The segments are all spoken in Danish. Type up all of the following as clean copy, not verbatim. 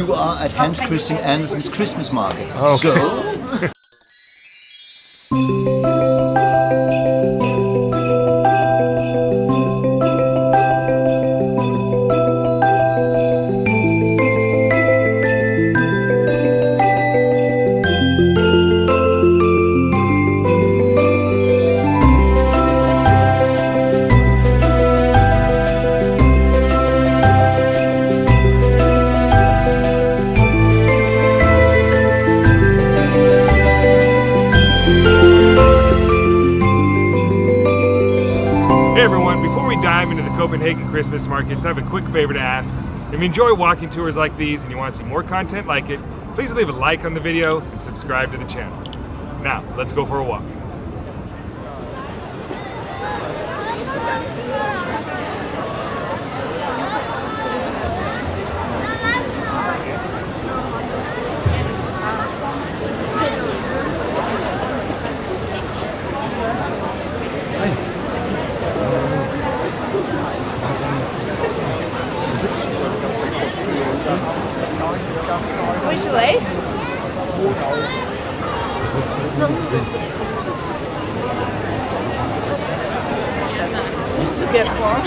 You are at Hans Christian Andersen's Christmas market. Okay. So... Hey everyone, before we dive into the Copenhagen Christmas markets, I have a quick favor to ask. If you enjoy walking tours like these and you want to see more content like it, please leave a like on the video and subscribe to the channel. Now, let's go for a walk. Which way? Just to get warm.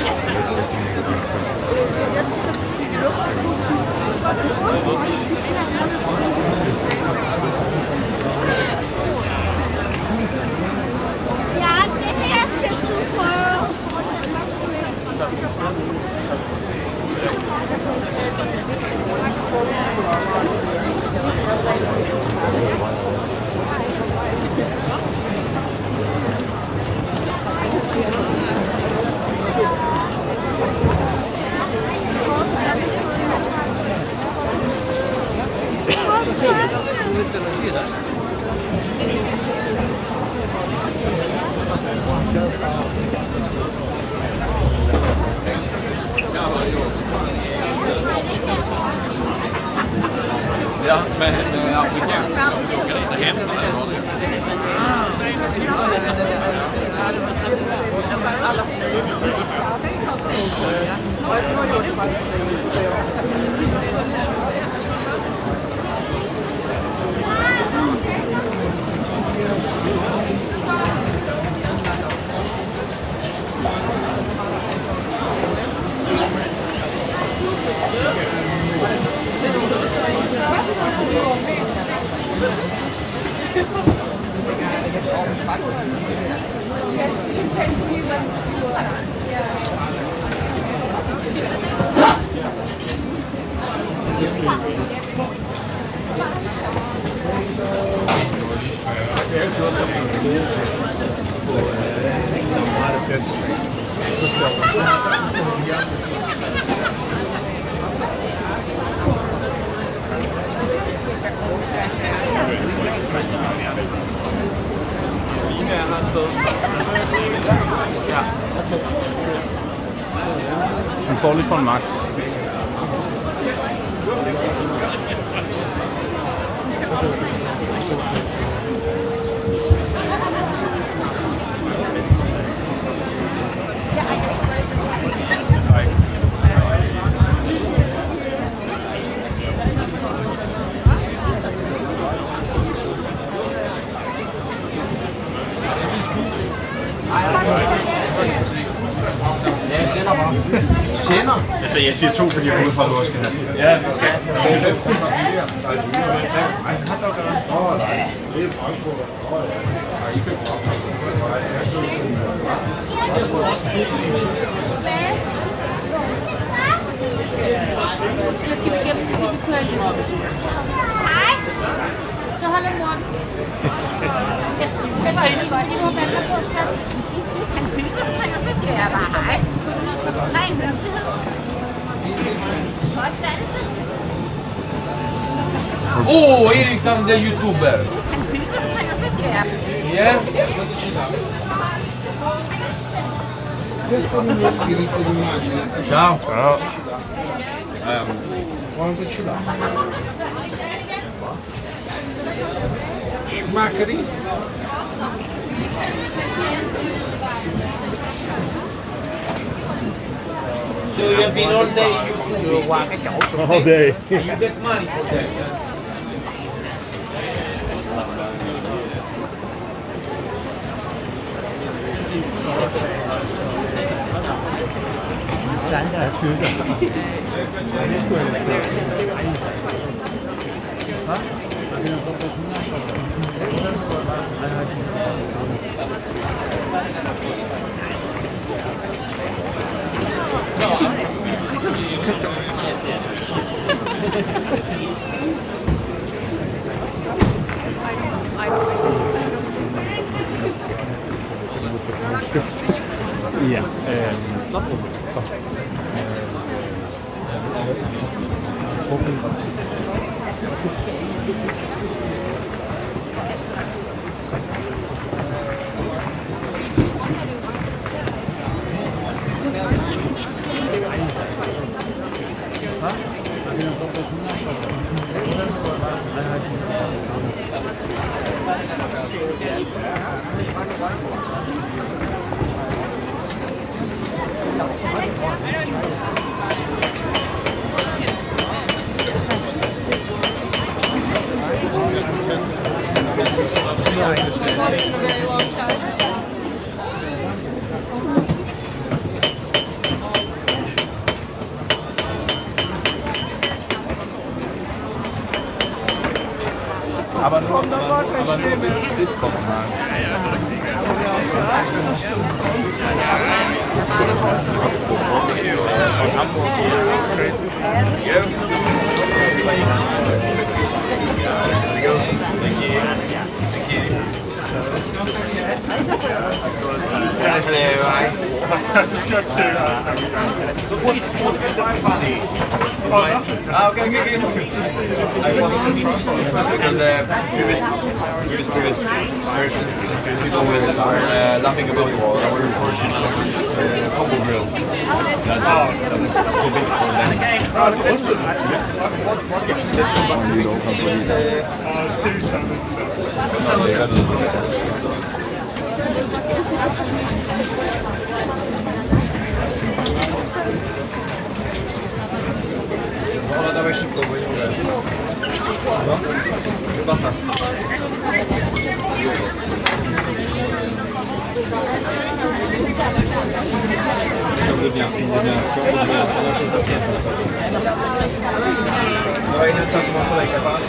Ja, det her skal du prøve. Ja, med amerikansk. Kan det inte hända det? Han får lidt for en max. Sender? Altså, jeg siger 2, fordi jeg er ude fra, at du skal have. Ja, det skal. Så skal vi igennem til disse kørsel. Hej. Så holder mor. Det var ikke godt. Det var vandre på. Han filmer mig, og så siger jeg bare hej. Ren høflighed. Påstandelse. Erik, han är YouTuber. Han filmer mig, og så siger jeg. Ja. Ciao. Ciao. Smaker die? So you have been all day, you All day. you get money for that. Standard tykker. Det skulle jeg ja, så. Aber nur das Kopenhagen. Von Hamburg hier. Funny. Okay. I want because the previous people were laughing about our portion of combo grill. That was too big for them. That's awesome. No, dawaj szybko, bo nie mogę. No, basa. W ciągu dnia. W ciągu dnia. Ona już jest zamknięta. Dawaj, ile czasu mam kolejkę, pan?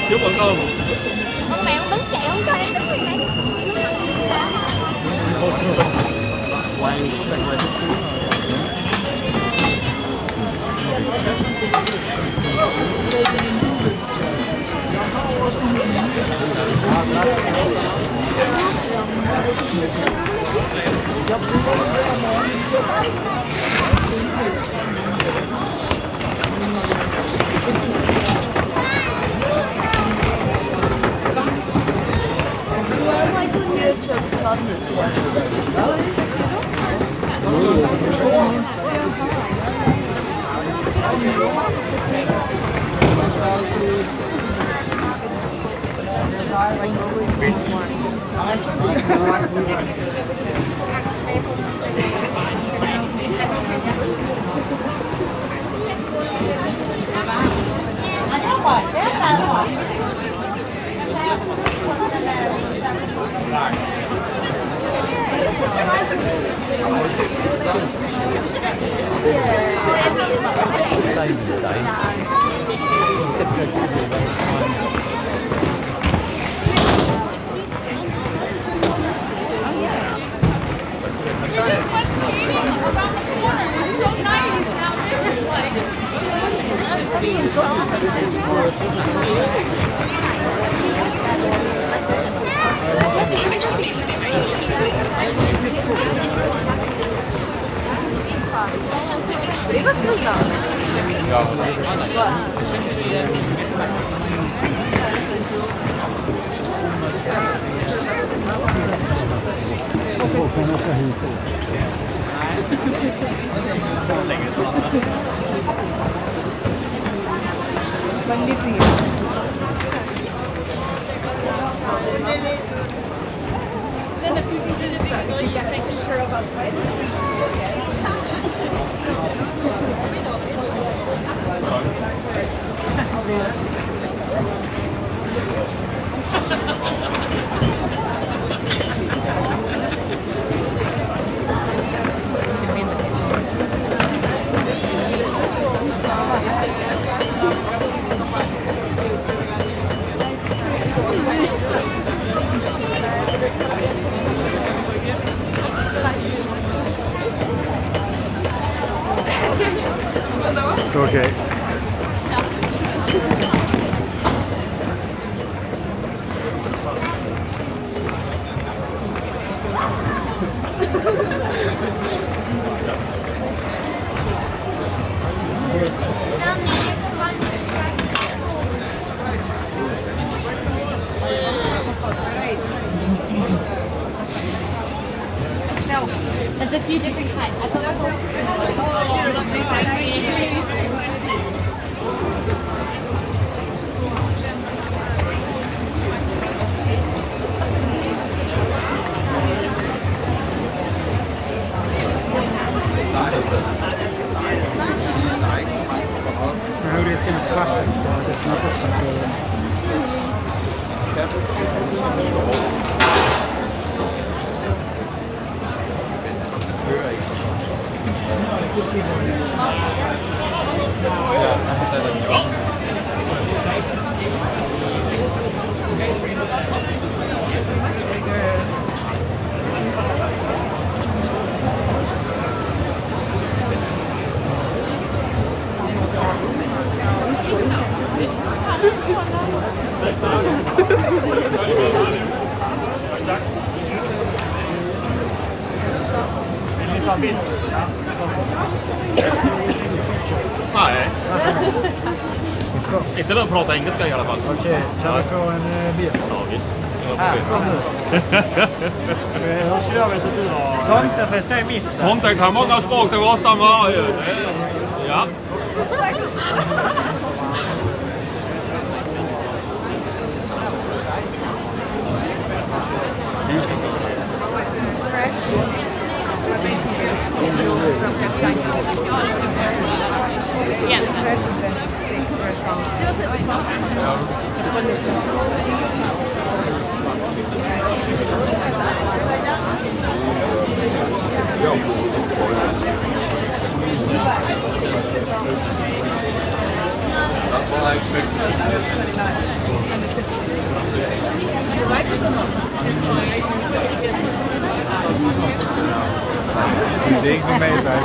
Chưa có sơm. Con mẹ con đứng chạy không cho em đứng này. Quay chút xíu. Det var snyggt. Den der bygning, det er noget, jeg ikke kan køre op. It's okay. There's a few different kinds. Hur det finns plastik så det finns Nej. Inte när de pratar engelska i alla fall. Okej, kan vi få en bild? Ja, visst. Kom nu. Hur skulle jag veta att du var? Tomten för stå i mitten. Tomten kan många språk, det var samma. Ja. Det är inte med mig.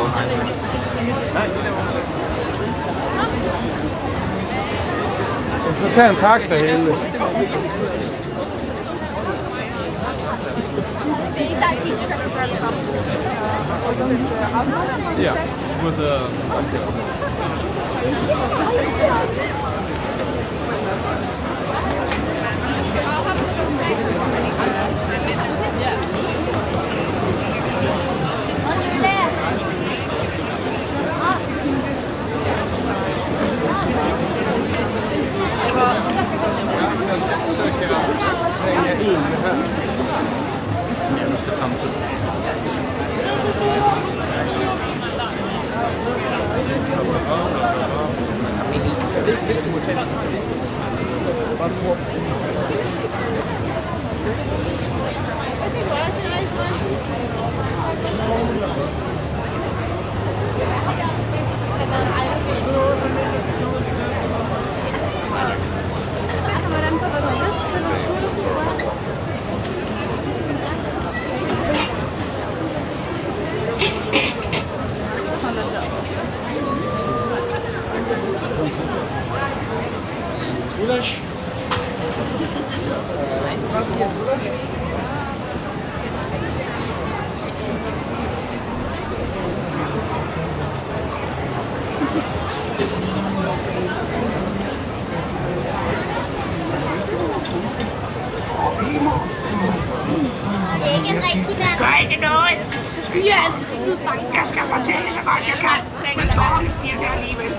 Du får ta en taxa hele. Ja. Svänga in här. Jag måste kamsa. ikke noget. Sofia er altid bange. Jeg skal fortælle så godt jeg kan. Men tårerne bliver det alligevel.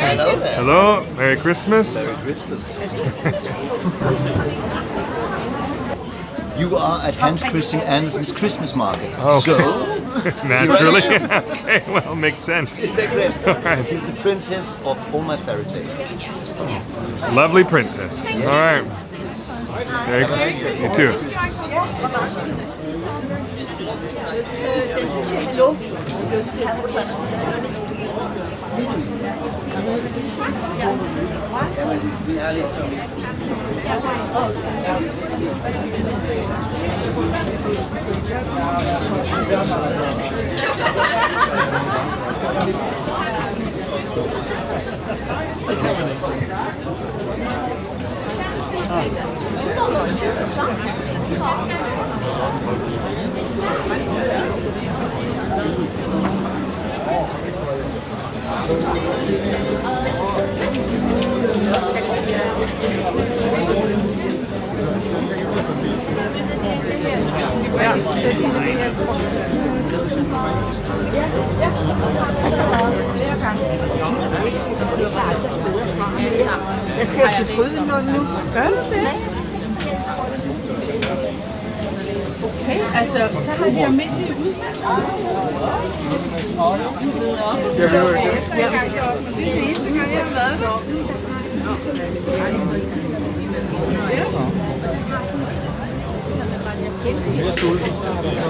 Hello there. Hello, Merry Christmas. Merry Christmas. You are at Hans Christian Andersen's Christmas market. Oh, so naturally. Okay, well, makes sense. it makes sense. Right. She's the princess of all my fairy tales. Lovely princess. All right. Very Nice day. You too. Jeg kører til Strøget nu. Gør det det? Okay, altså, så har de almindelige udsendt. Det er det eneste gang, jeg har været der. Mere sulten, så er der så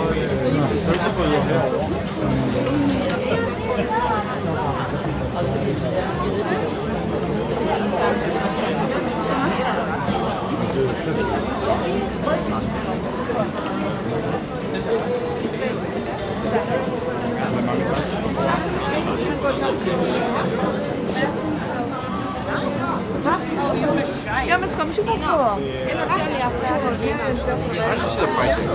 pølsebrød her. Ja, men skal vi ikke på? I should see the pricing.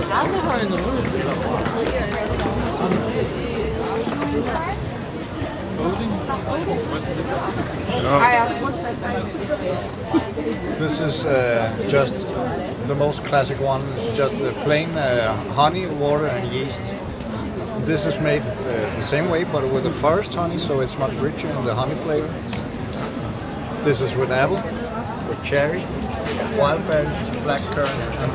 This is just the most classic one. It's just plain honey, water and yeast. This is made the same way but with the forest honey, so it's much richer in the honey flavor. This is with apple, with cherry, wild berries, black currant and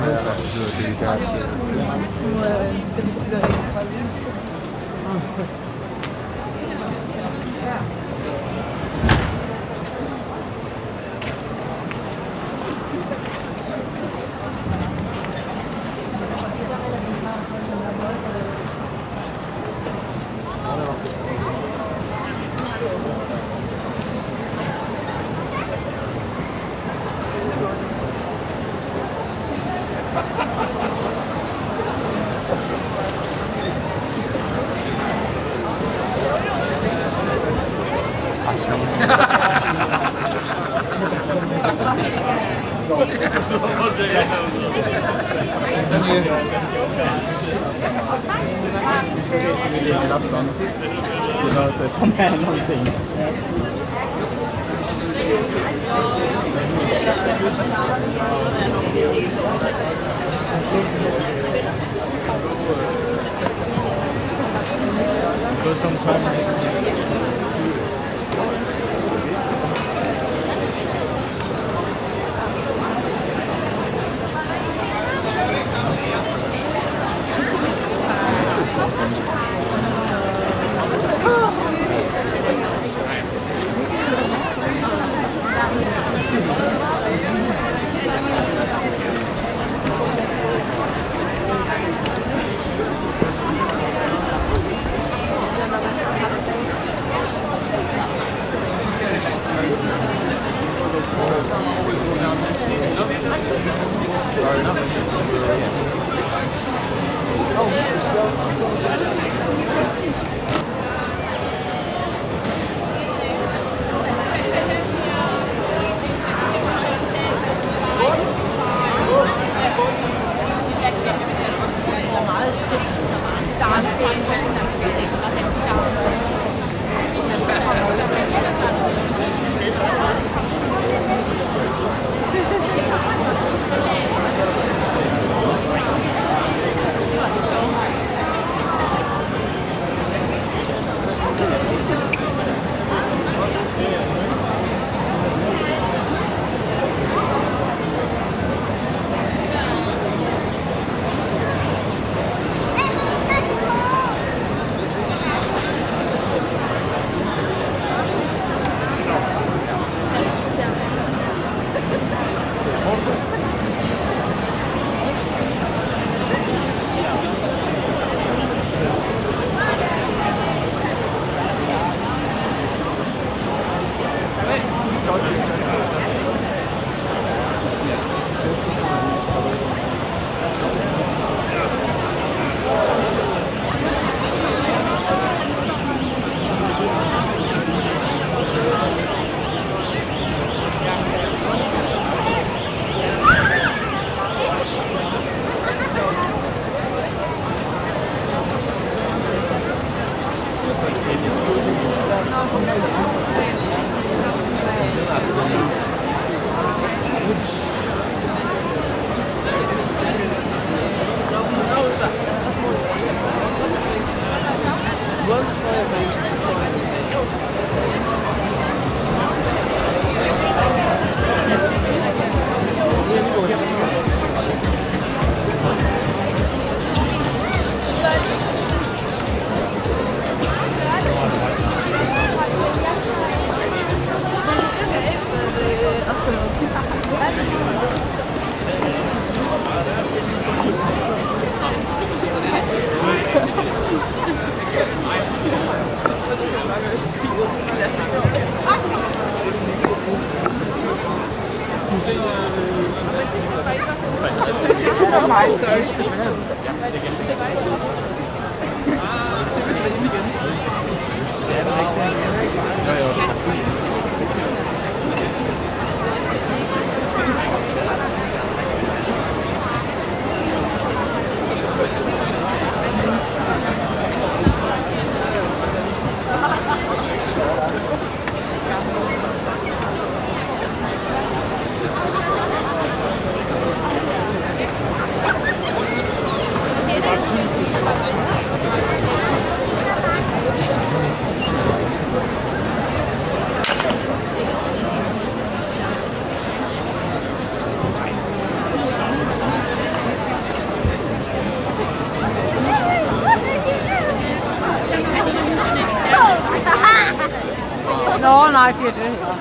Nå, nej, det er det.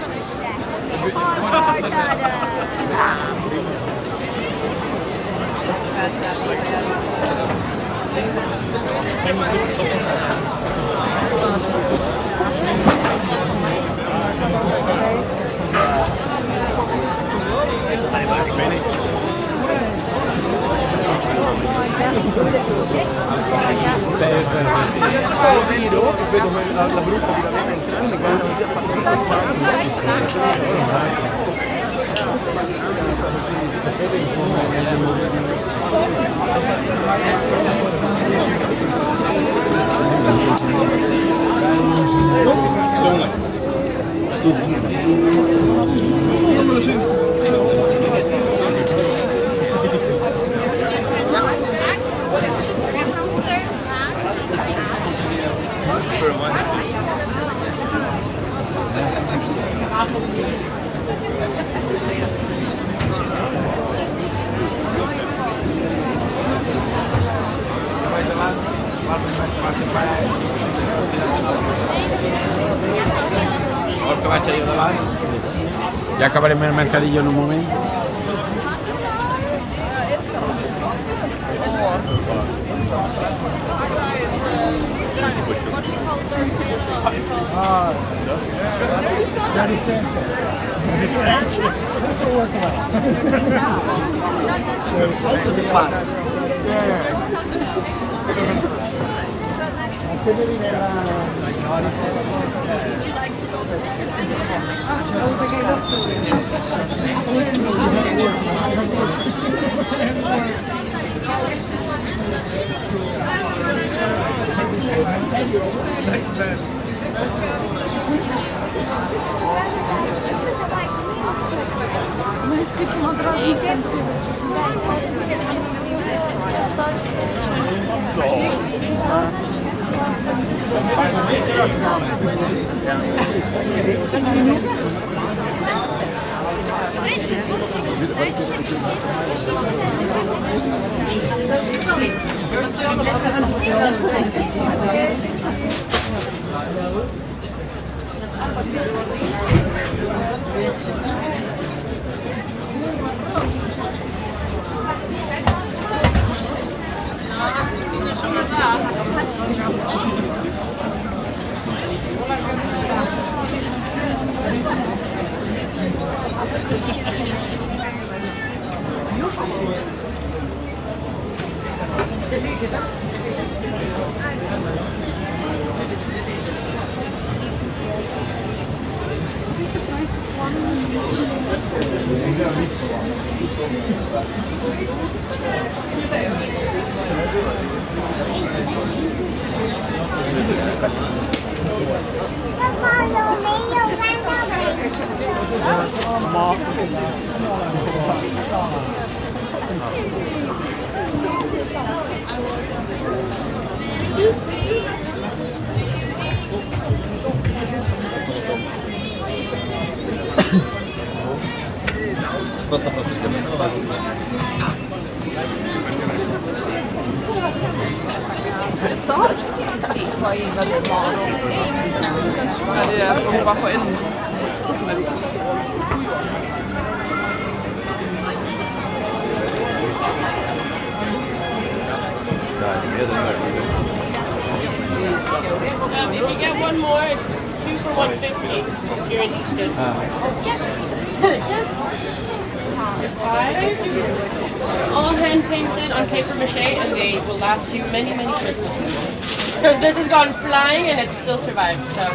La brutta di Ravenna entrando quando non si è Ya acabaremos el mercadillo en un momento. Bare for enden. If you get one more, it's 2 for $150 if you're interested. Yes. Yes. All hand painted on paper mache, and they will last you many, many Christmases. Because this has gone flying and it's still survived, so.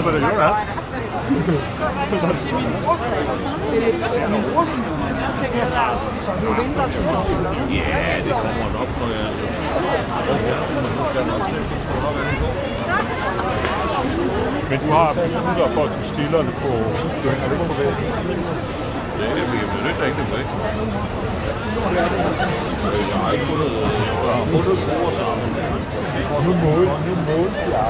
but you're right. Så ringede hun til min brors dag, og så min brors. Jeg tænkte, så du venter til sidst, eller hvad? Ja, det kommer nok, når jeg... Men du har beslutter for, at du stiller det på... Ja, jeg ved lidt ikke det væk. Jeg har ikke fundet... Jeg har fundet bord, og nu mål. Ja,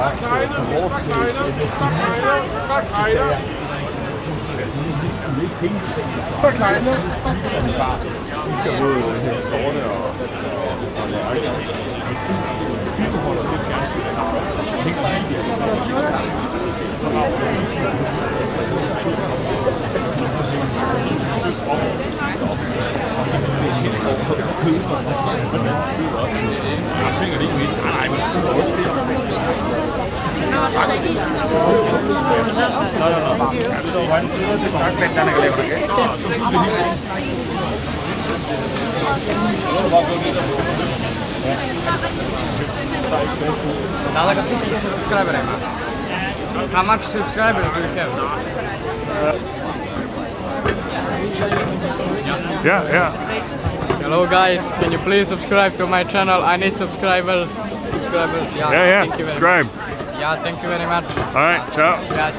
jeg tænker det ikke midt. Nej, men sgu over det. How much subscribers do you have? Yeah. Hello guys, can you please subscribe to my channel? I need subscribers. Yeah. Thank you Subscribe. Yeah, thank you very much. All right, ciao. Yeah.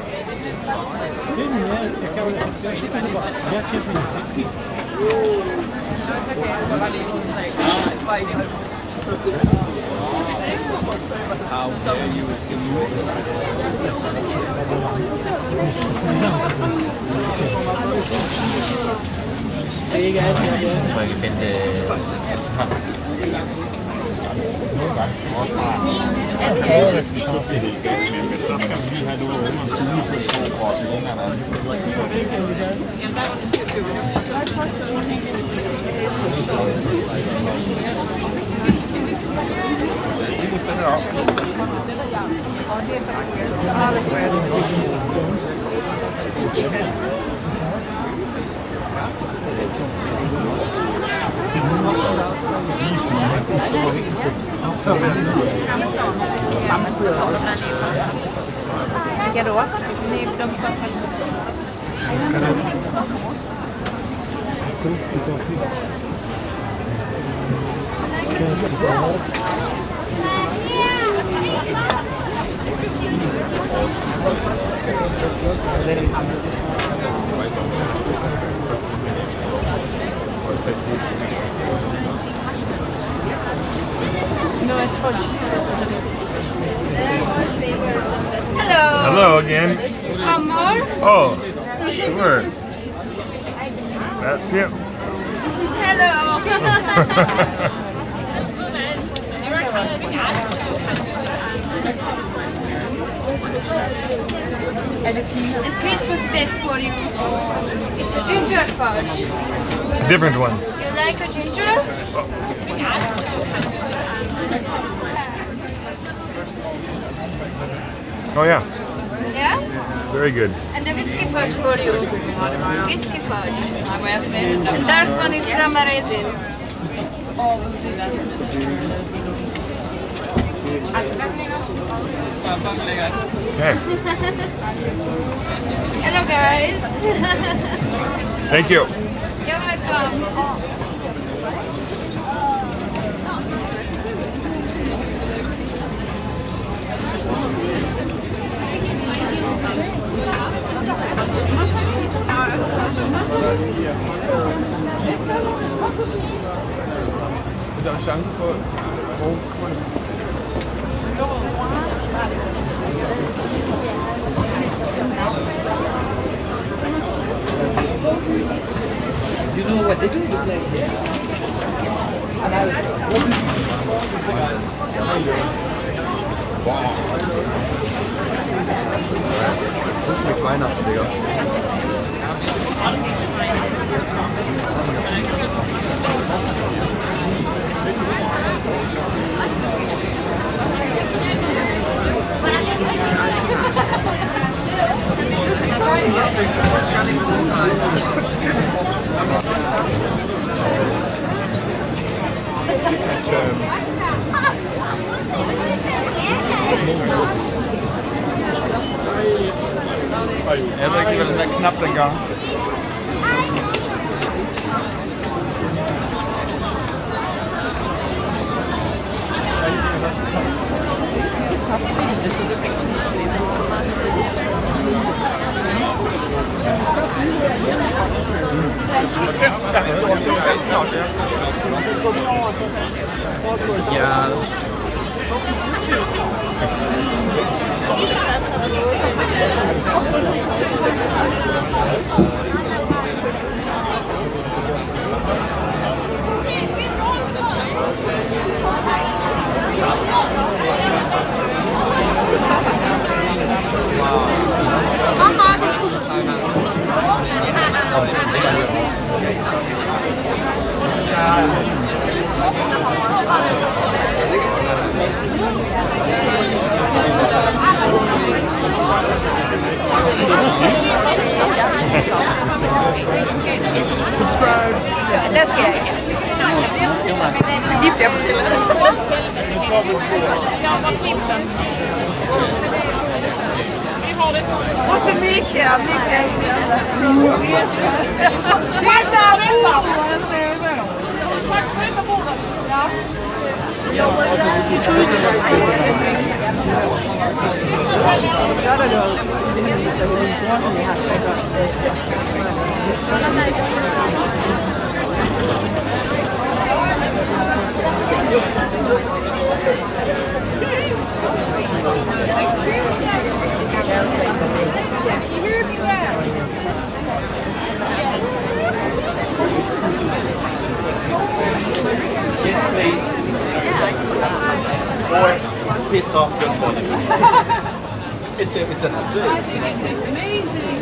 Kan du også? Nej, de Hello again. More? Oh, sure. That's it. Hello. It's Christmas taste for you. It's a ginger fudge. Different one. You like a ginger? Oh yeah, Yeah? very good. And the whiskey fudge for you. Whiskey fudge. And dark one is rum raisin. Okay. Hello guys. Thank you. You're welcome. Der er chance for... You know what they do in the places? And I Das schmeckt Weihnachten, Digga. Jeg ved ikke lige, hvad den der knap den gør. Ja. Subscribe. Det skal jeg ikke. Vi bliver på skiller. Och så mycket. Yes, please. Or piss off your body. It's an answer. It's amazing.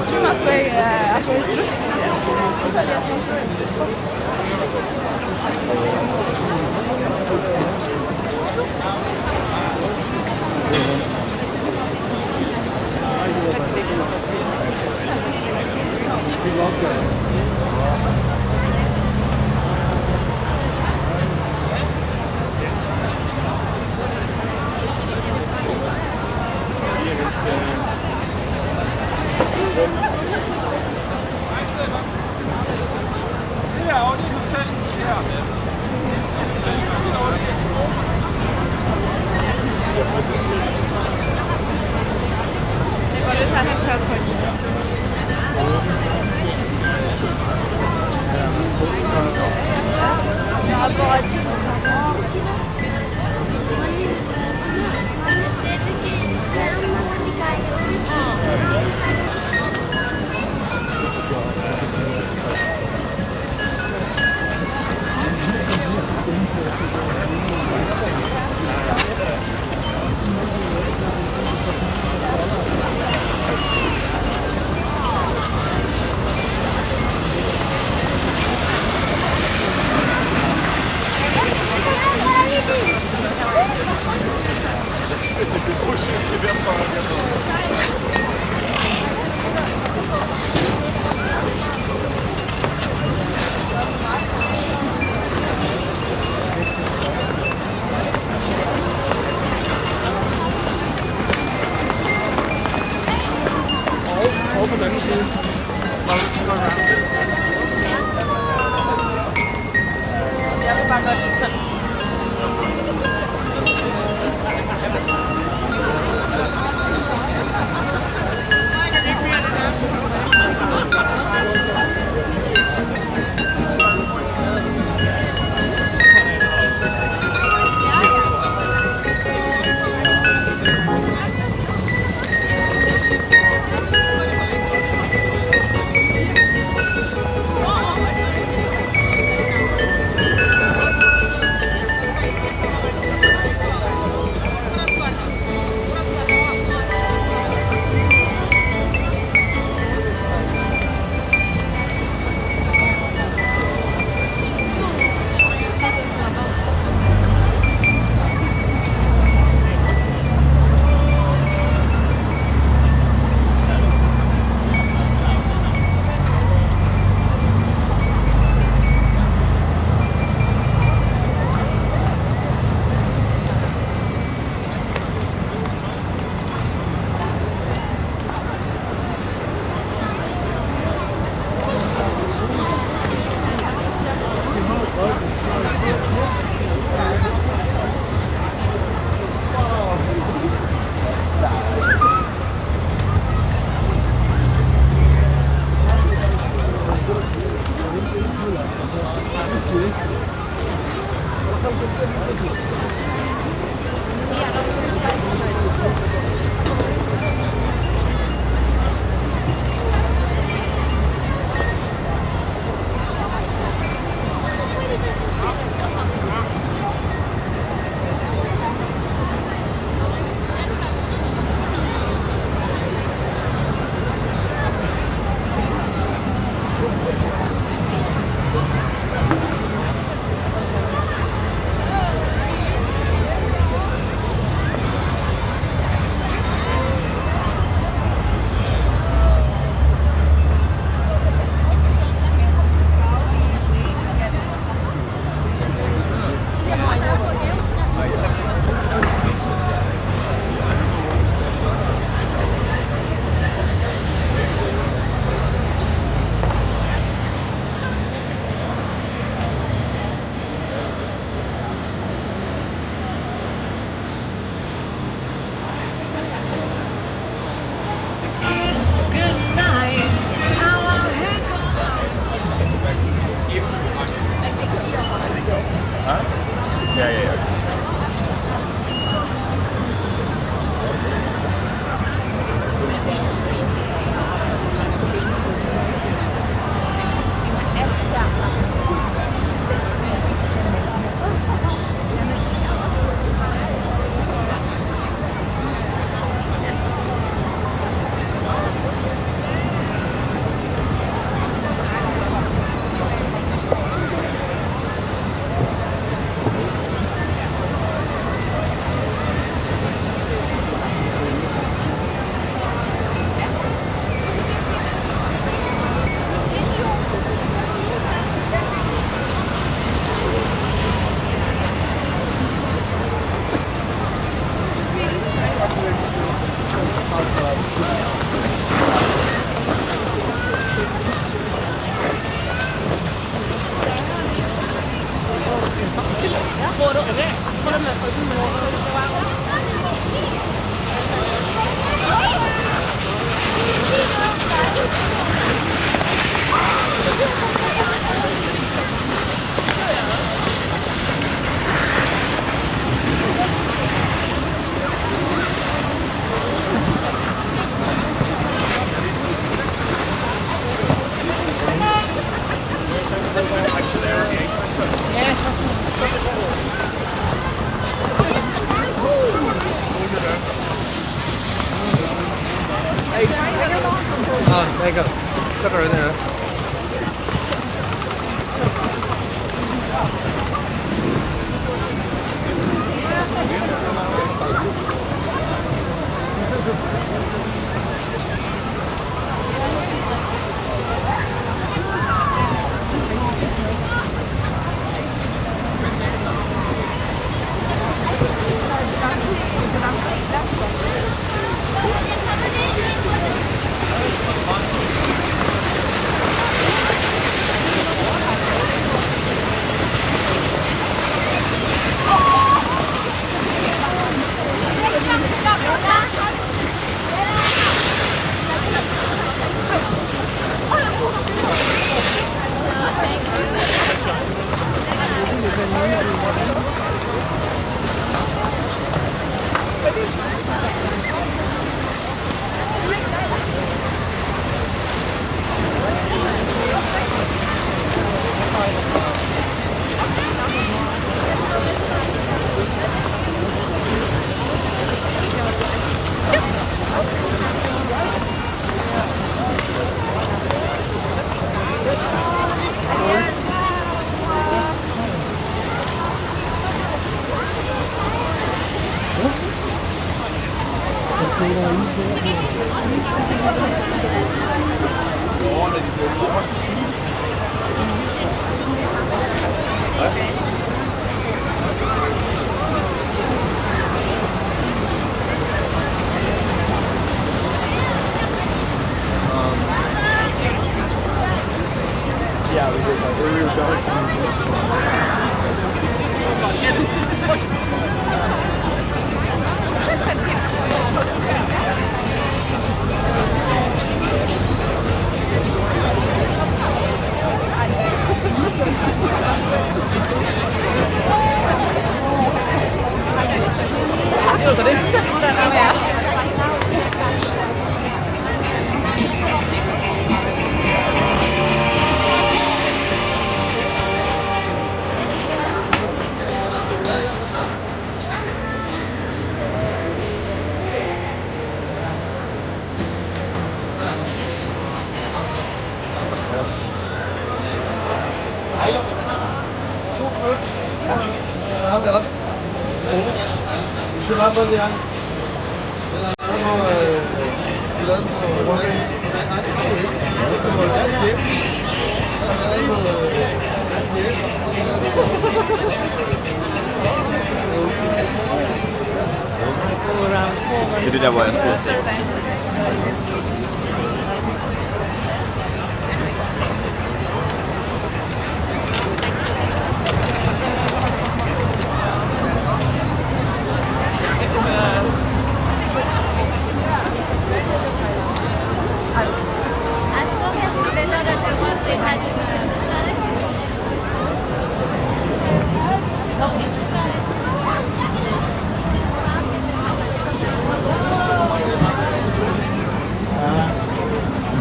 Tu m'as fait Over på den anden side. Jeg vil bare godt lide sådan. Det er det der, hvor jeg stod og sagde.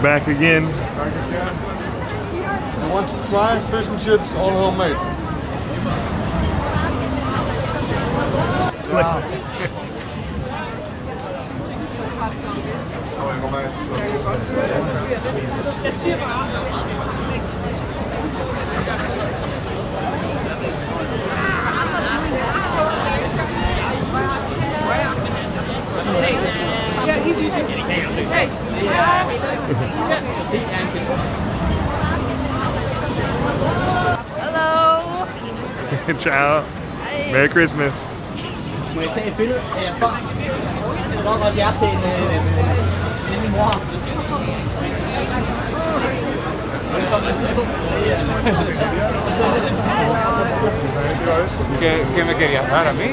Back again. I want to try fish and chips, all homemade. Wow. Hello. Ciao. Merry Christmas. Må jeg tage et billede af jeres barn? Det er nok også jer til en mor. ¿Qué me querías dar a mí?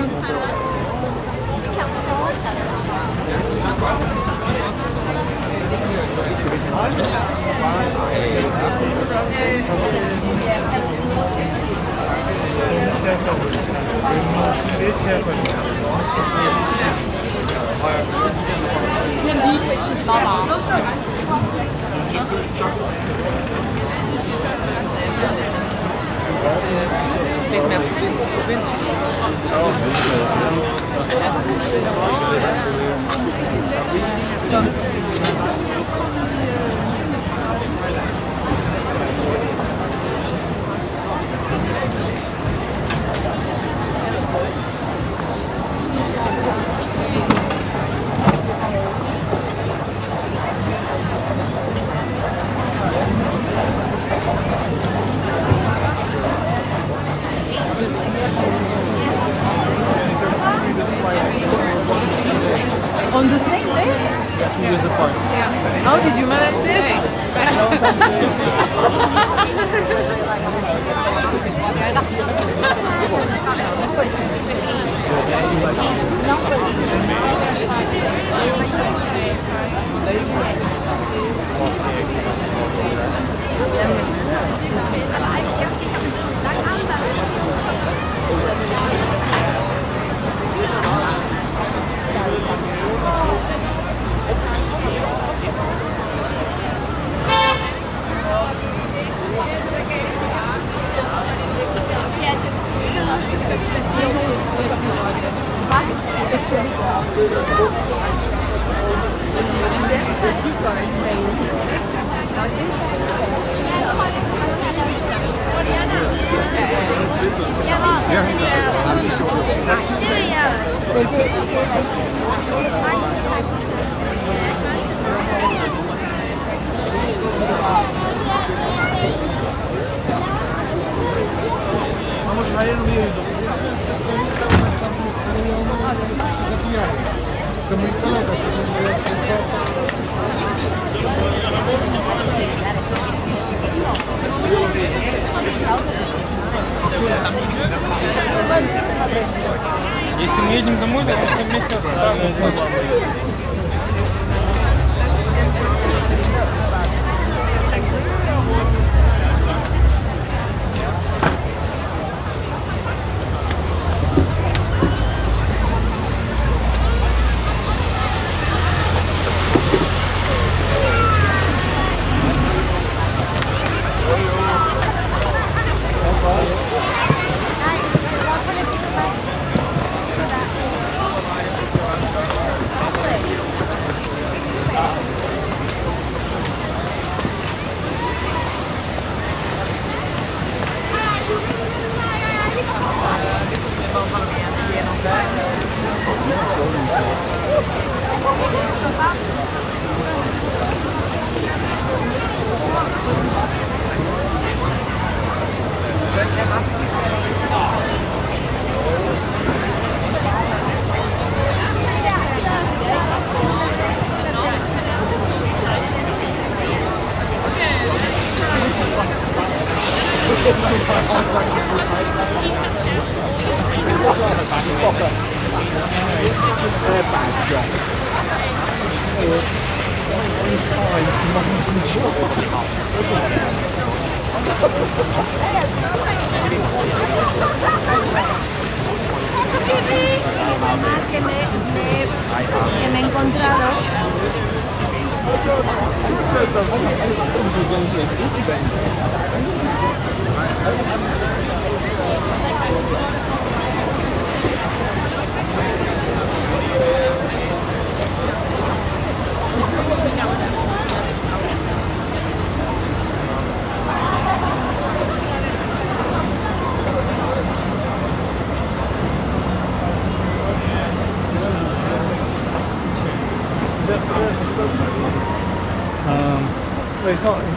On the same day? Yeah, 2 years apart. How did you manage this? Если мы едем домой, то все вместе отправим. Más que me he encontrado. It's not.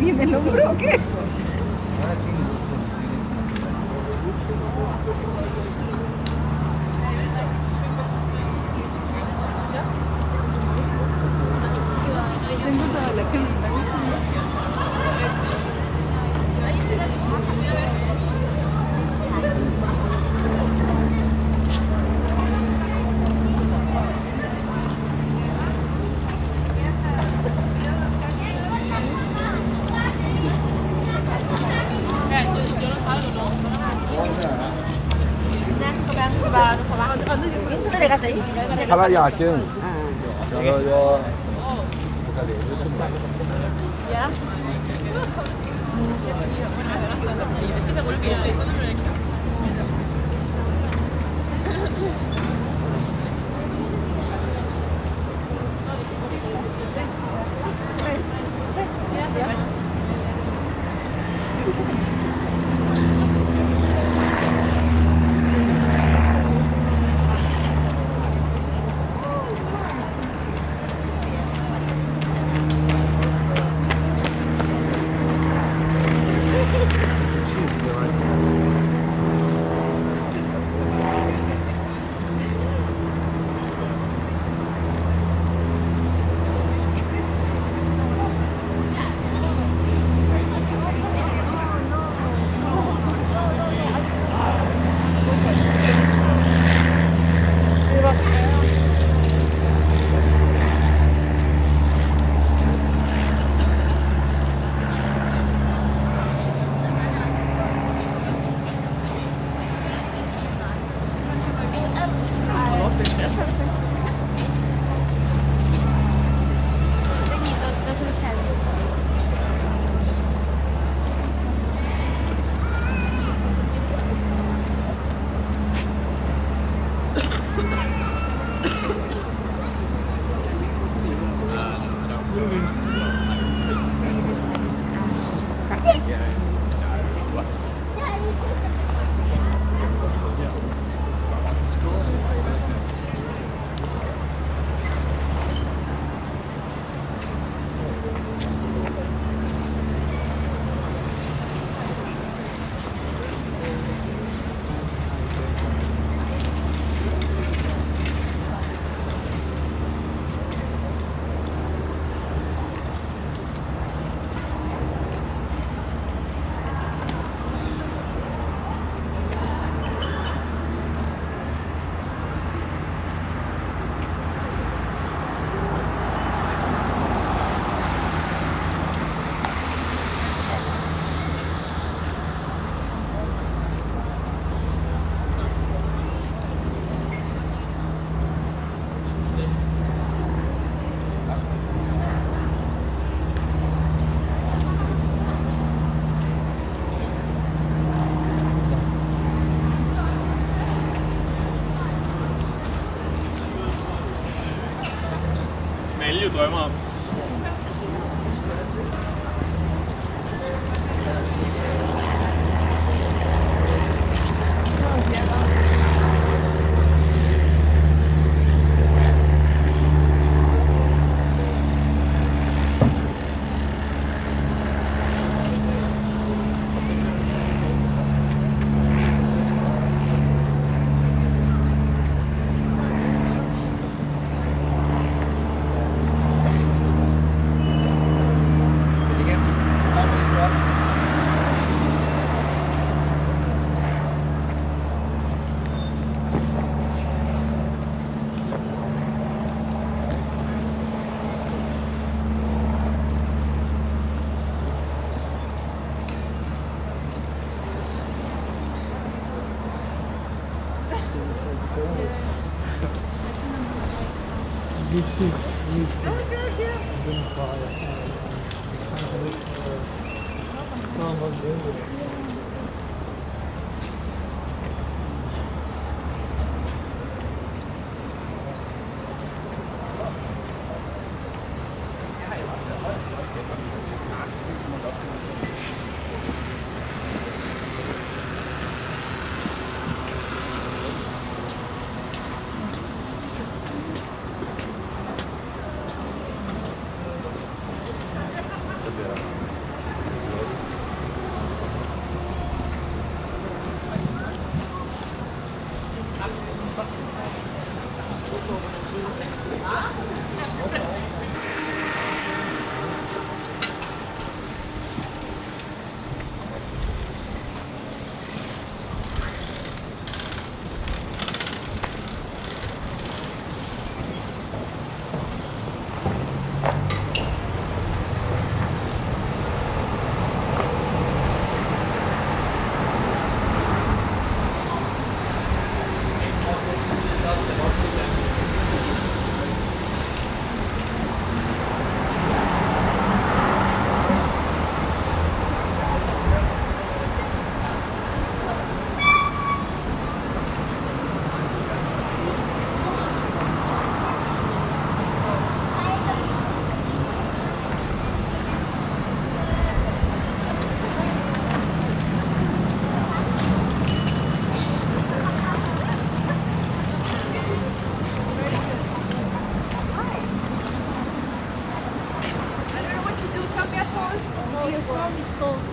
Y me lo bloqueé. Tengo toda la crema. 하나 야채. Alle drømmer om.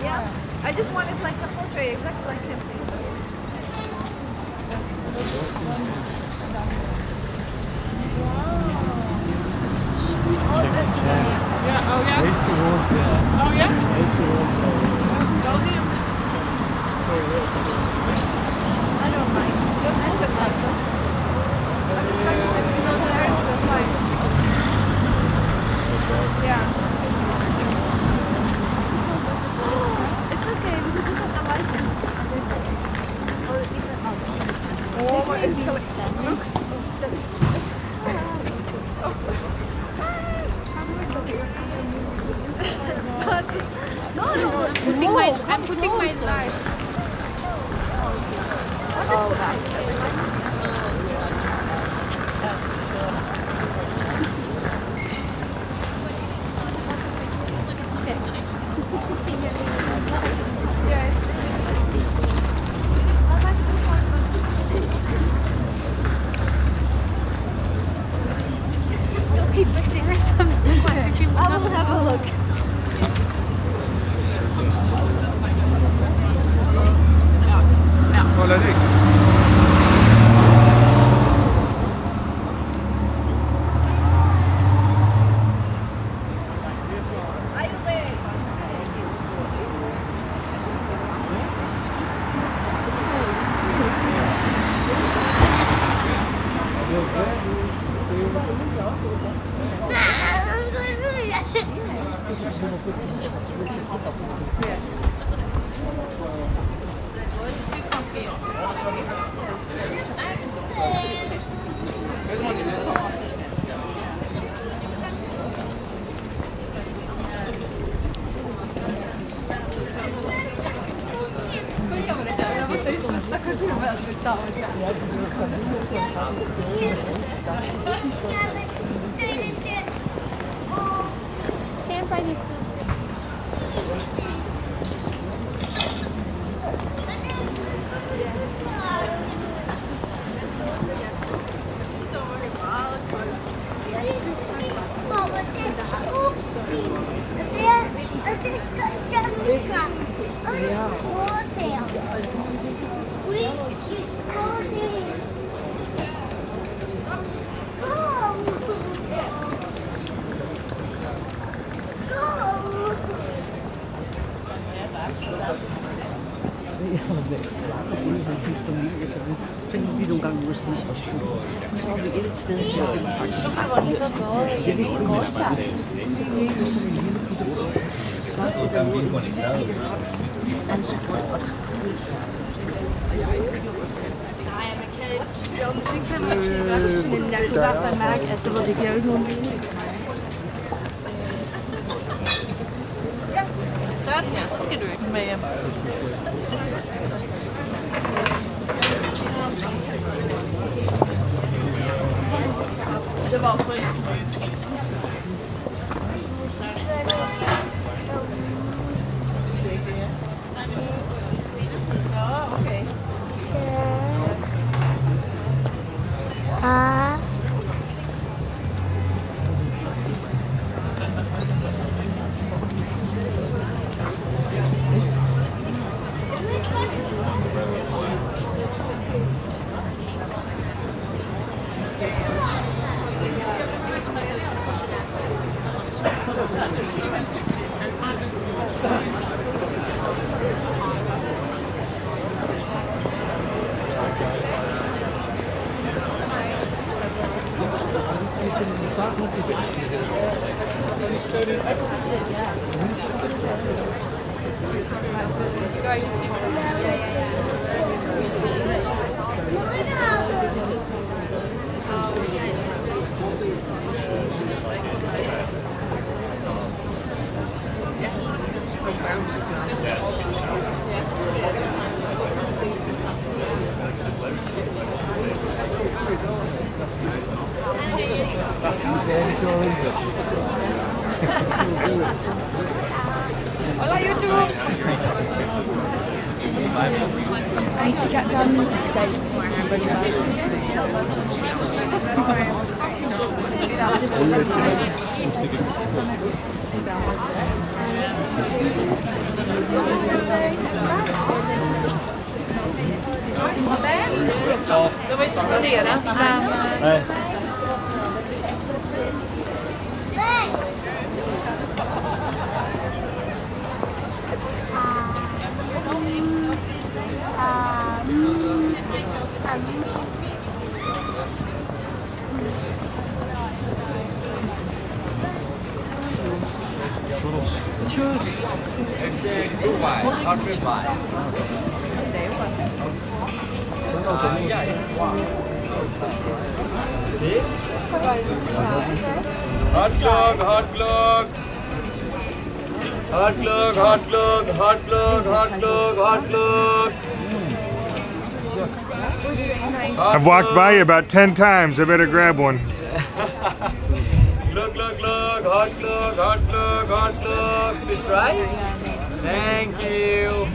Yeah. I just wanted like a portrait, exactly like him. Check the chat. Yeah, oh yeah. Raise the walls there. Oh yeah? Raise the walls there. I don't mind. Don't mention that. Yeah. It's okay, we could just have the lighting. Oh, it's so... Look. I'm putting my knife. Okay, but there's some. I will have a look. Kolla dig. Stand by this. Men jeg kunne i hvert fald mærke, at det giver jo ikke nogen mening. Sådan ja, så skal du ikke med hjem. Det var prisen. Okay. Hola YouTube! I need to get them dates to bring them. De var inte kontrollerade. Nej. Hot gløgg, hot gløgg. Hot gløgg, hot gløgg, hot gløgg, hot gløgg, hot gløgg. I've walked by you about 10 times. I better grab one. Gløgg, gløgg, gløgg, hot gløgg, hot gløgg, hot gløgg. This right? Thank you.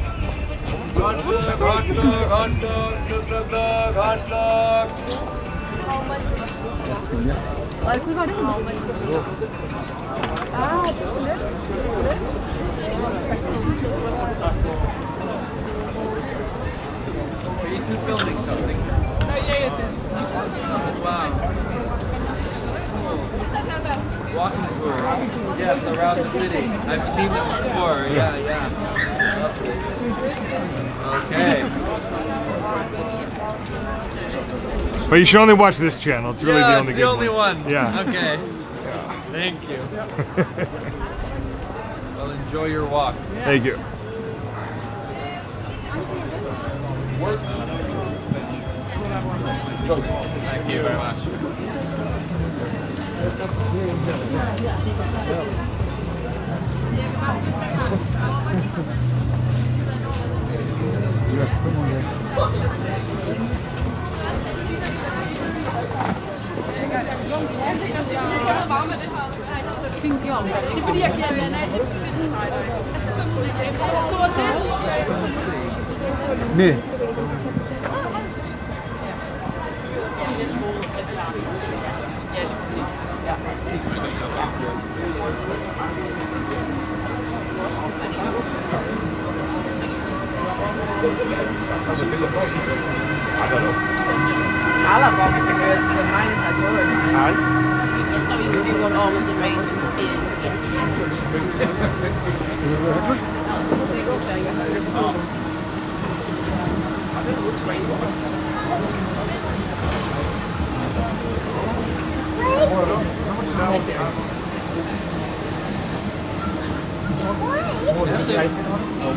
Hot gløgg, hot gløgg, hot gløgg, gløgg, gløgg, gløgg, hot gløgg. Alkol var det mı? Aa, Are you two filming something? Yes. Wow. Walking tours. Yes, around the city. I've seen them before. Yeah. Okay. But you should only watch this channel. It's really the only it's good the only one. Yeah. Okay. Thank you. Well, enjoy your walk. Thank you. Thank you very much. Det er fordi, jeg giver Anna et fedt sejler. Altså sådan Nej. Carla var man kan høre, at mig har gået. Nej. So you do want almonds and raisins in.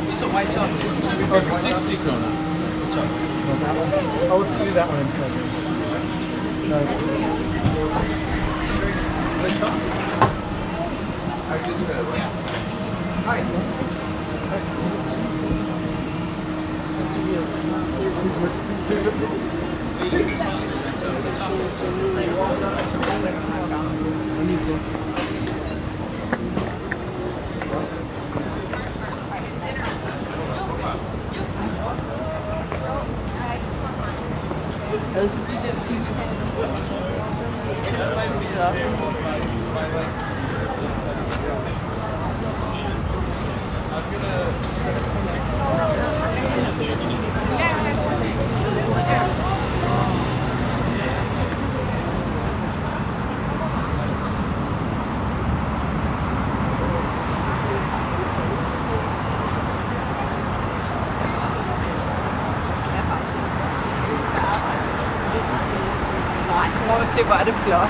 It's a white chocolate. It's going to be 60 krona. What's up? I would see that one instead. Hi. Prøv at se, hvor er det flot.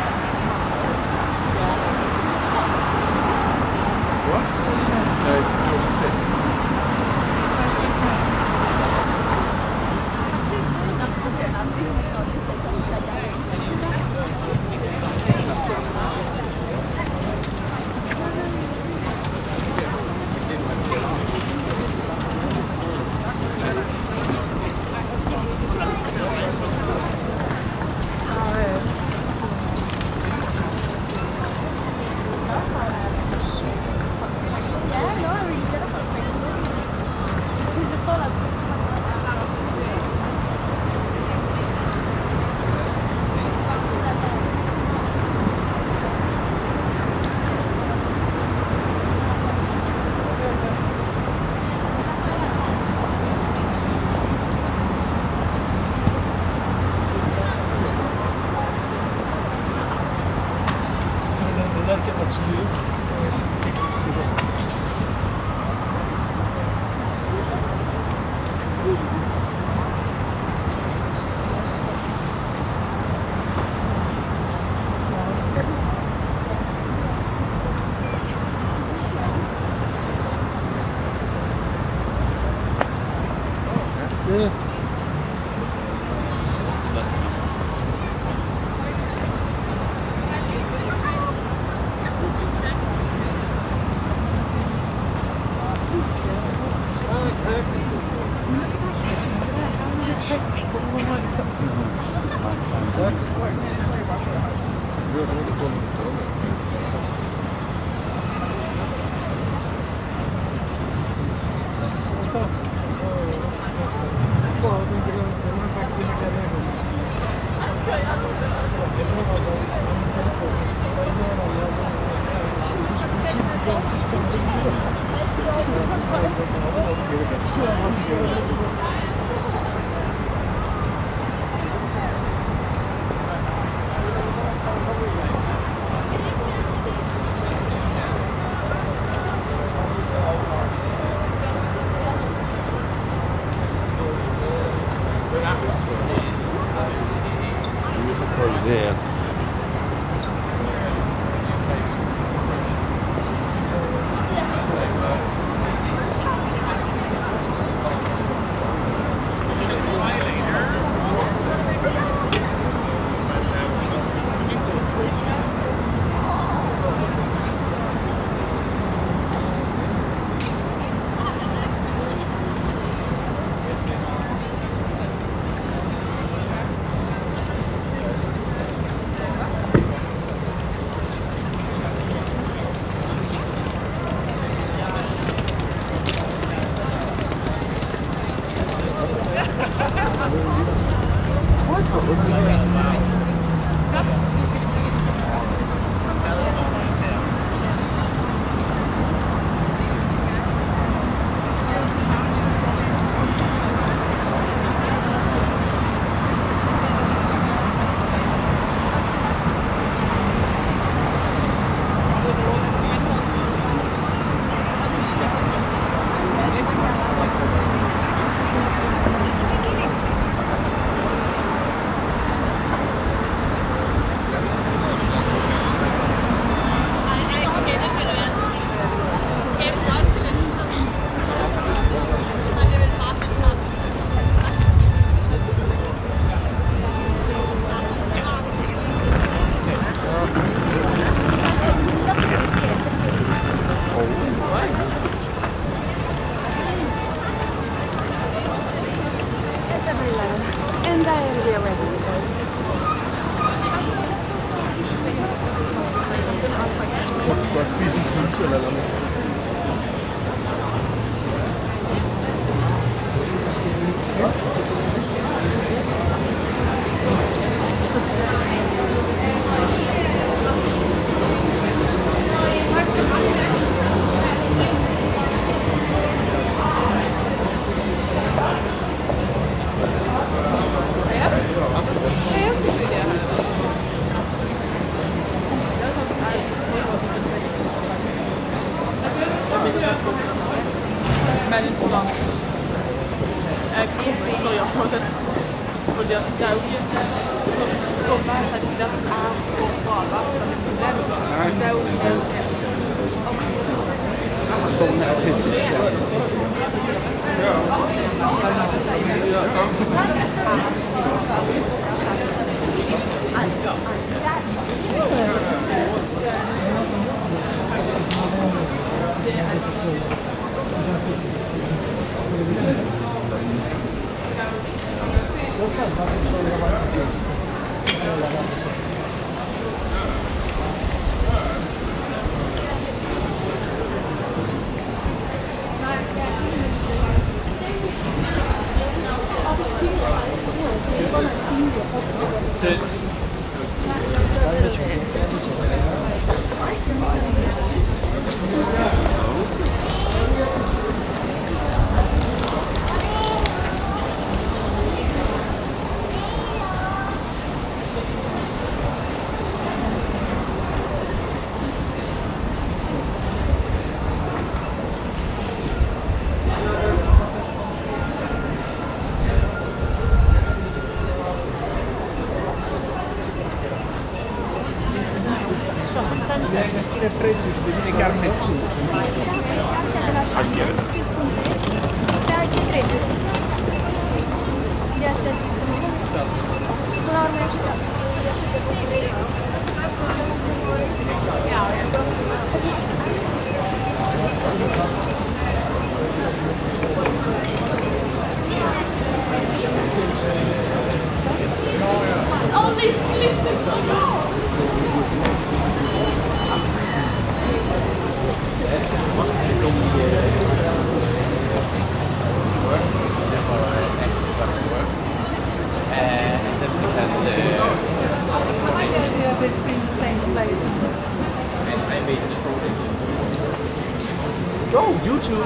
Oh, YouTube.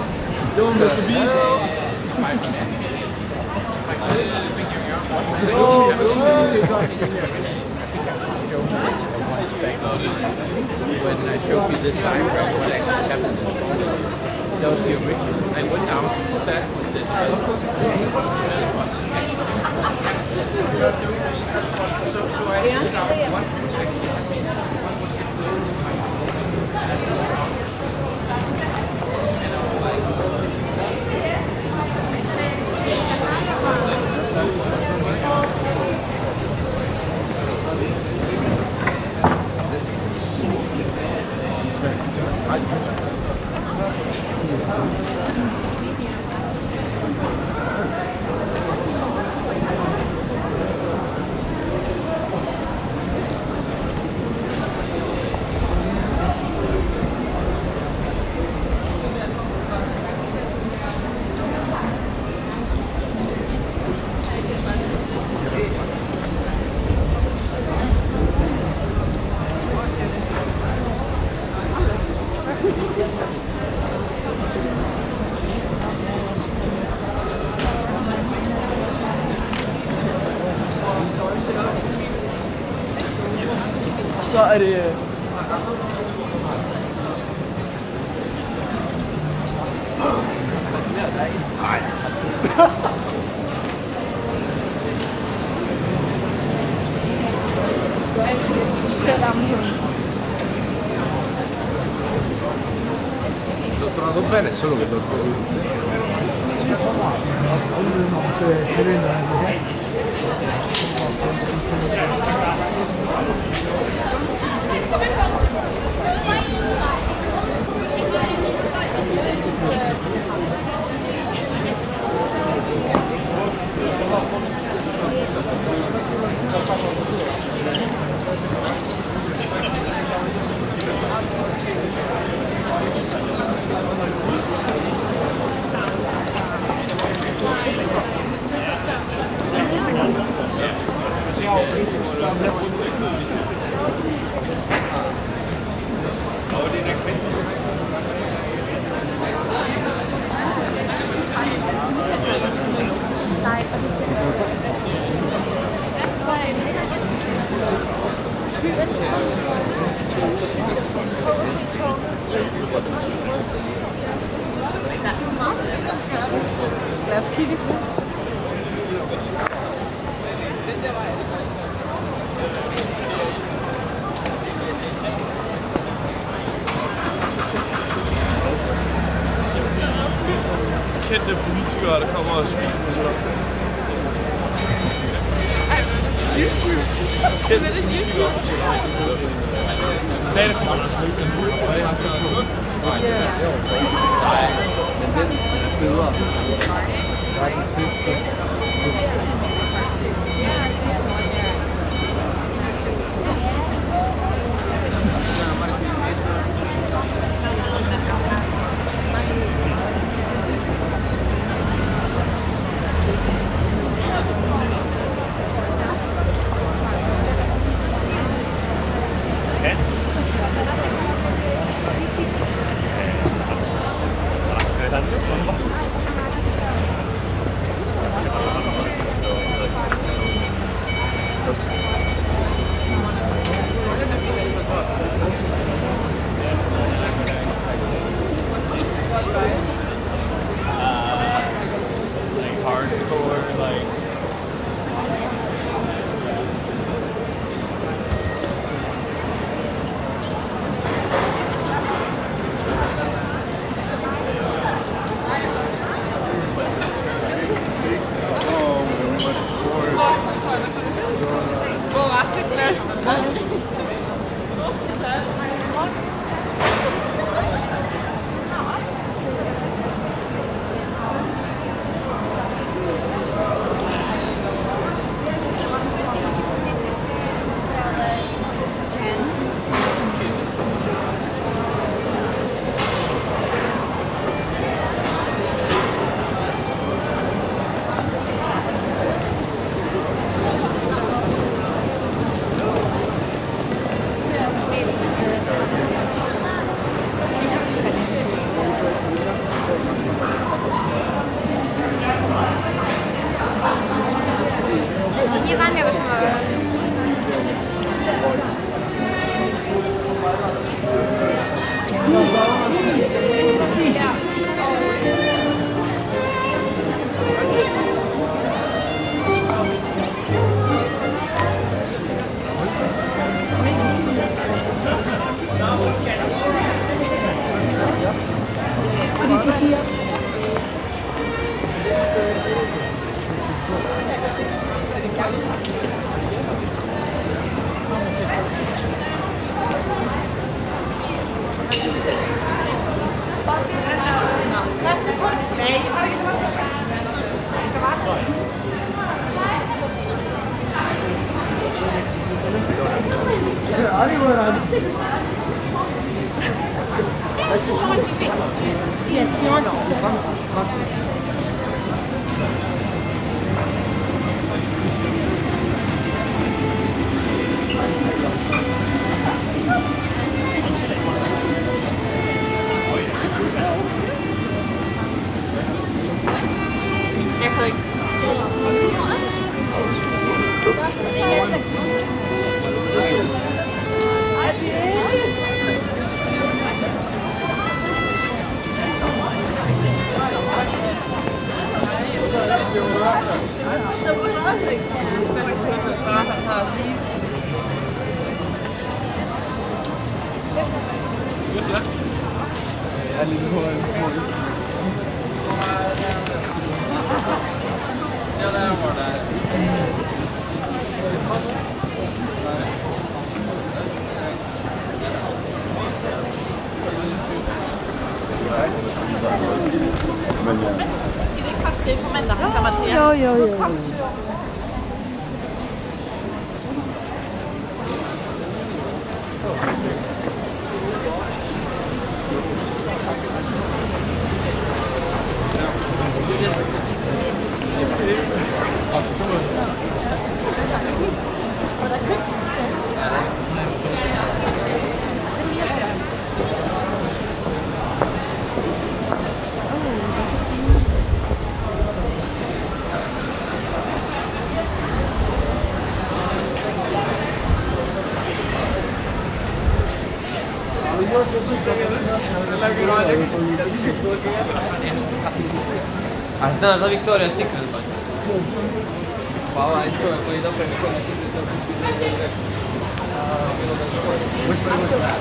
Doing Mr. Beast. Oh, When I showed you this diagram, what actually happened, that was the original. I went down, sat with the so I ended up 160. Så er det... Nej. L'ho trovato bene, solo che l'ho Lad os kigge. Kendte politikere, der kommer og spiser på sådan. Kendte politikere. Danish kommer der selvfølgelig. Nej, det er federe. Der er ikke pisse. A znaš za Victoria's Secret, but? Pa ovaj čovjek koji je dobro Victoria's Secret, to je Which one was that?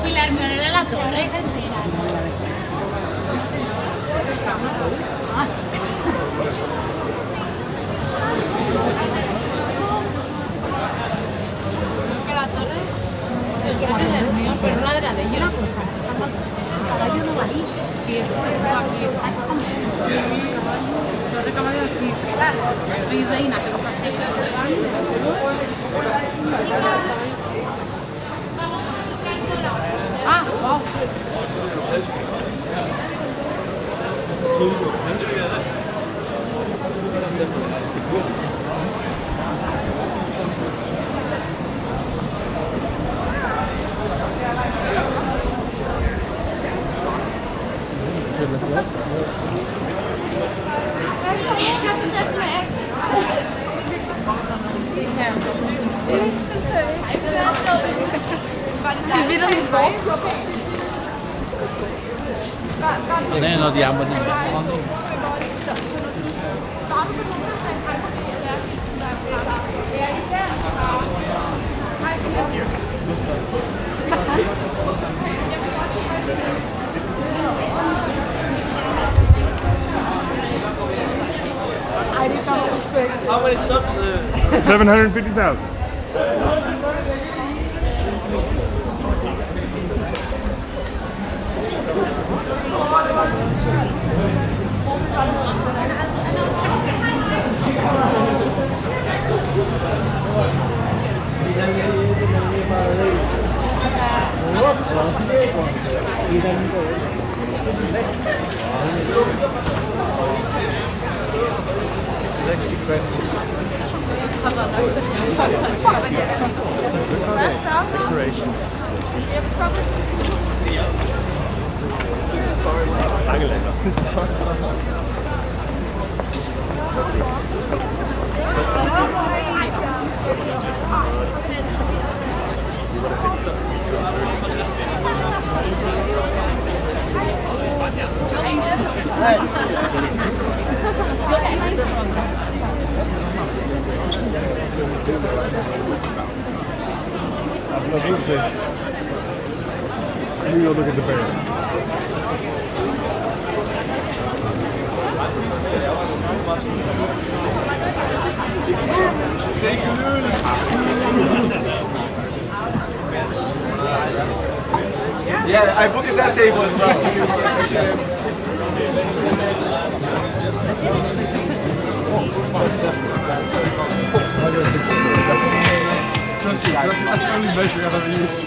Y la hermana de la torre. La torre es que era el mío, pero una de las de ellos una cosa. El caballo no va ahí. Sí, eso se fue aquí. Torre caballo aquí. Rey reina, que lo pasé que se van. Ah, wow. Det når de andre. How many subs? 750,000. You go look at the bear. Yeah, I booked at that table as well. That's the only measure I've ever used.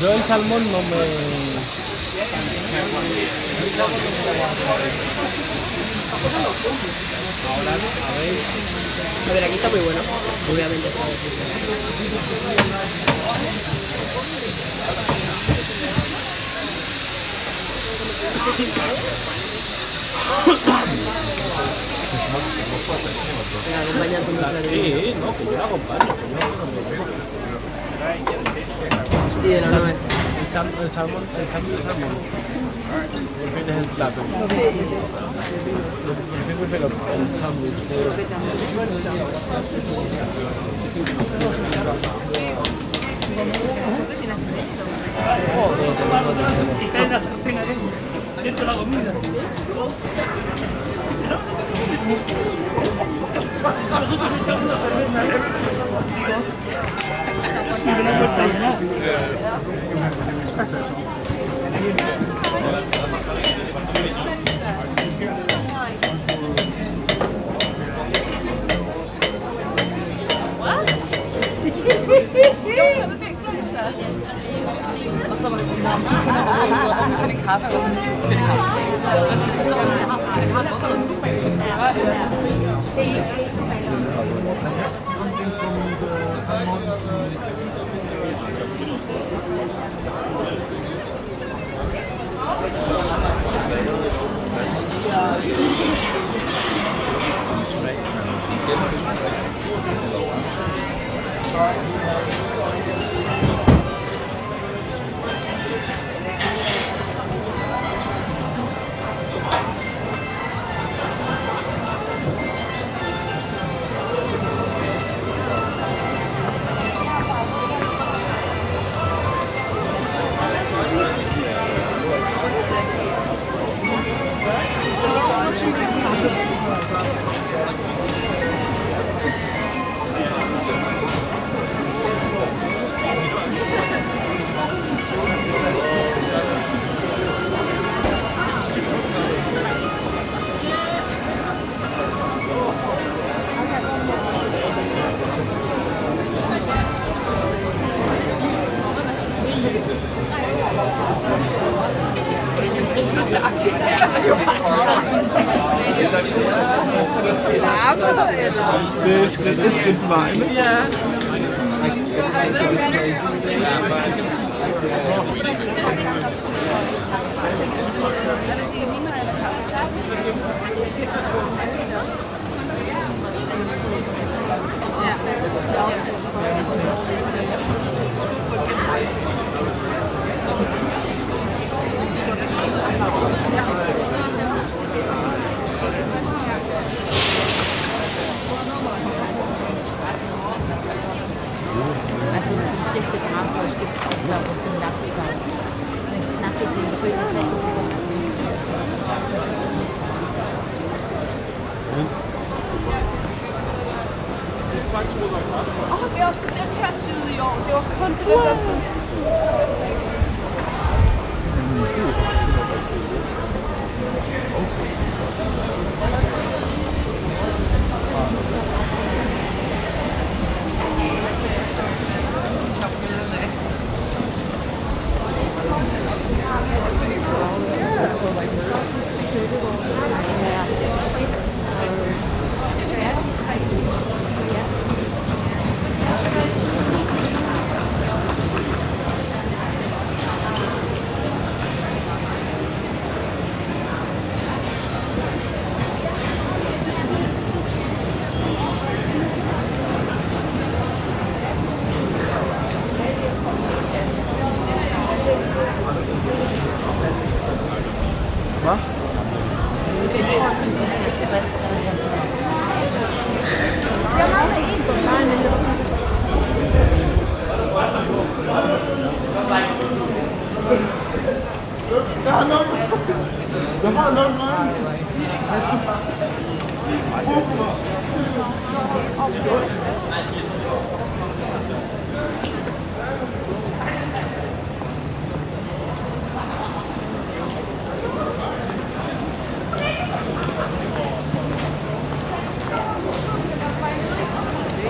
Yo el salmón no me... A ver, aquí está muy bueno. Obviamente. Sí, no, que yo la acompaño. Y de la 9. El salmón de salmón. El fin es el plato. El fin es el sándwich. Dentro de la comida. Og så var det sådan en kaffe, og så en Det er slet ikke vejen. Ja. Det er også på den her side i år. Det var kun på den der side.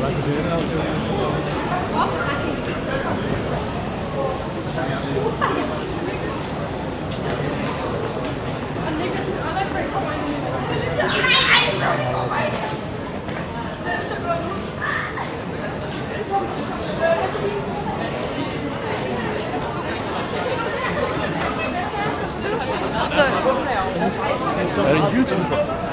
Er det YouTuber?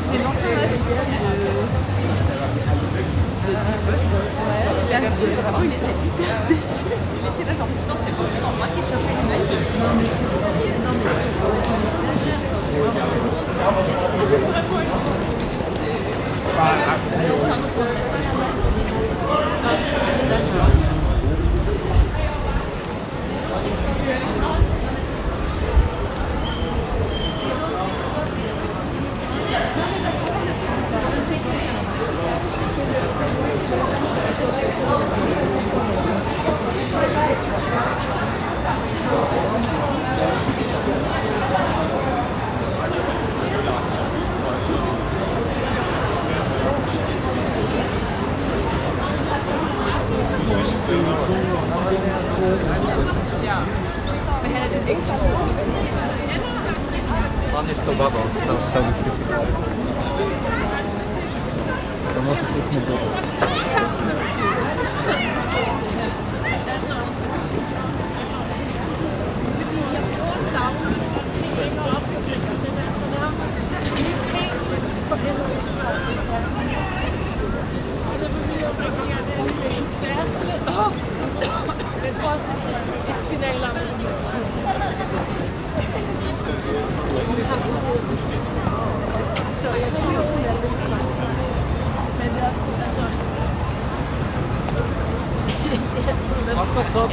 C'est l'ancien assistant il était hyper déçu. Il était là genre putain c'est forcément moi qui chope les mecs. Non mais c'est ça. Non mais On jest to babą, stał Jeg tror også, det er et signal om, så jeg tror også, det er lidt smart. Men det er også, altså... Jeg har bare sagt,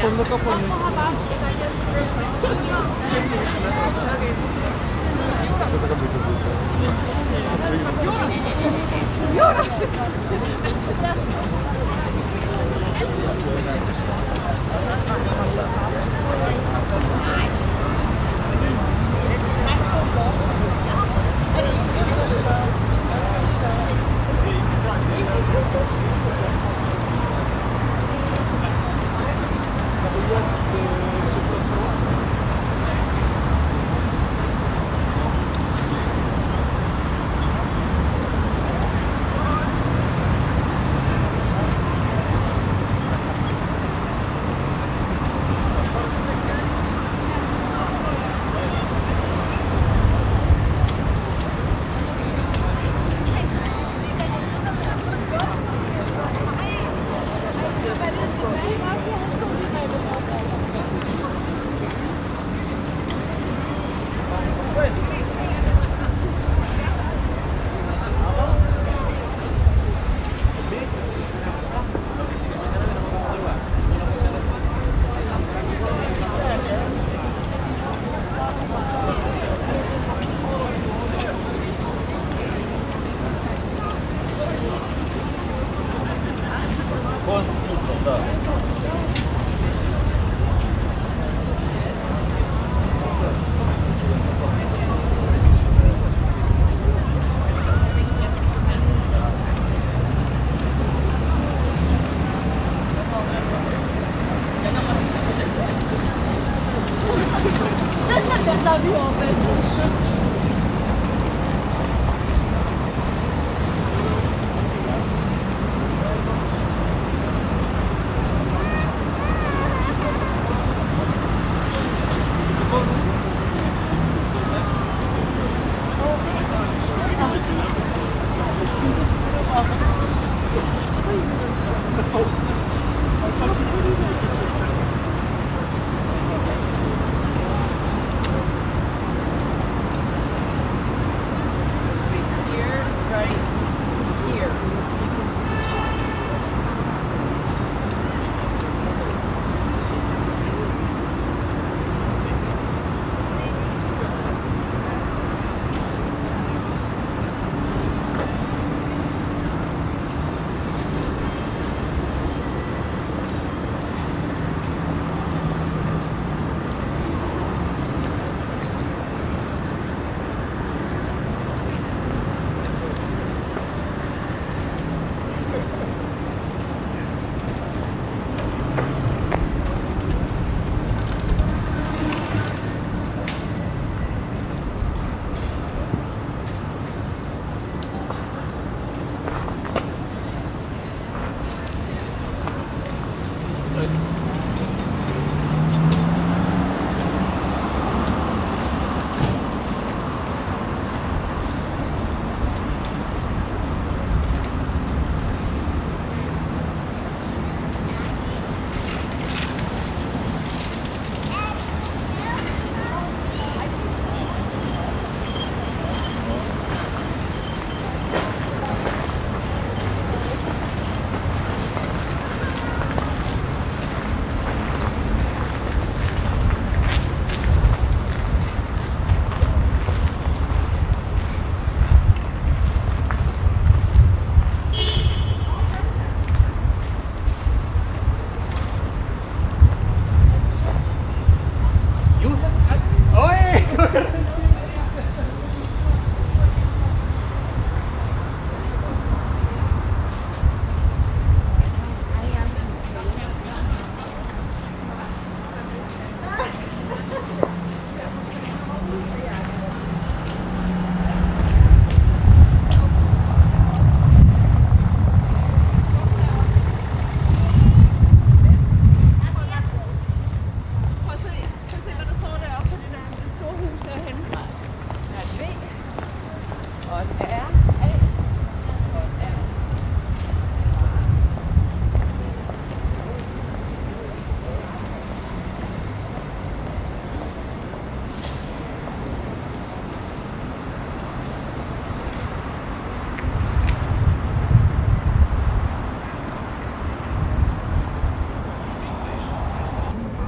Kongens Nytorv.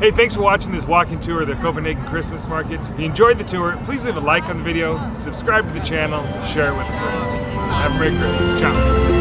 Hey, thanks for watching this walking tour of the Copenhagen Christmas markets. If you enjoyed the tour, please leave a like on the video, subscribe to the channel, share it with a friend. Have a Merry Christmas. Ciao.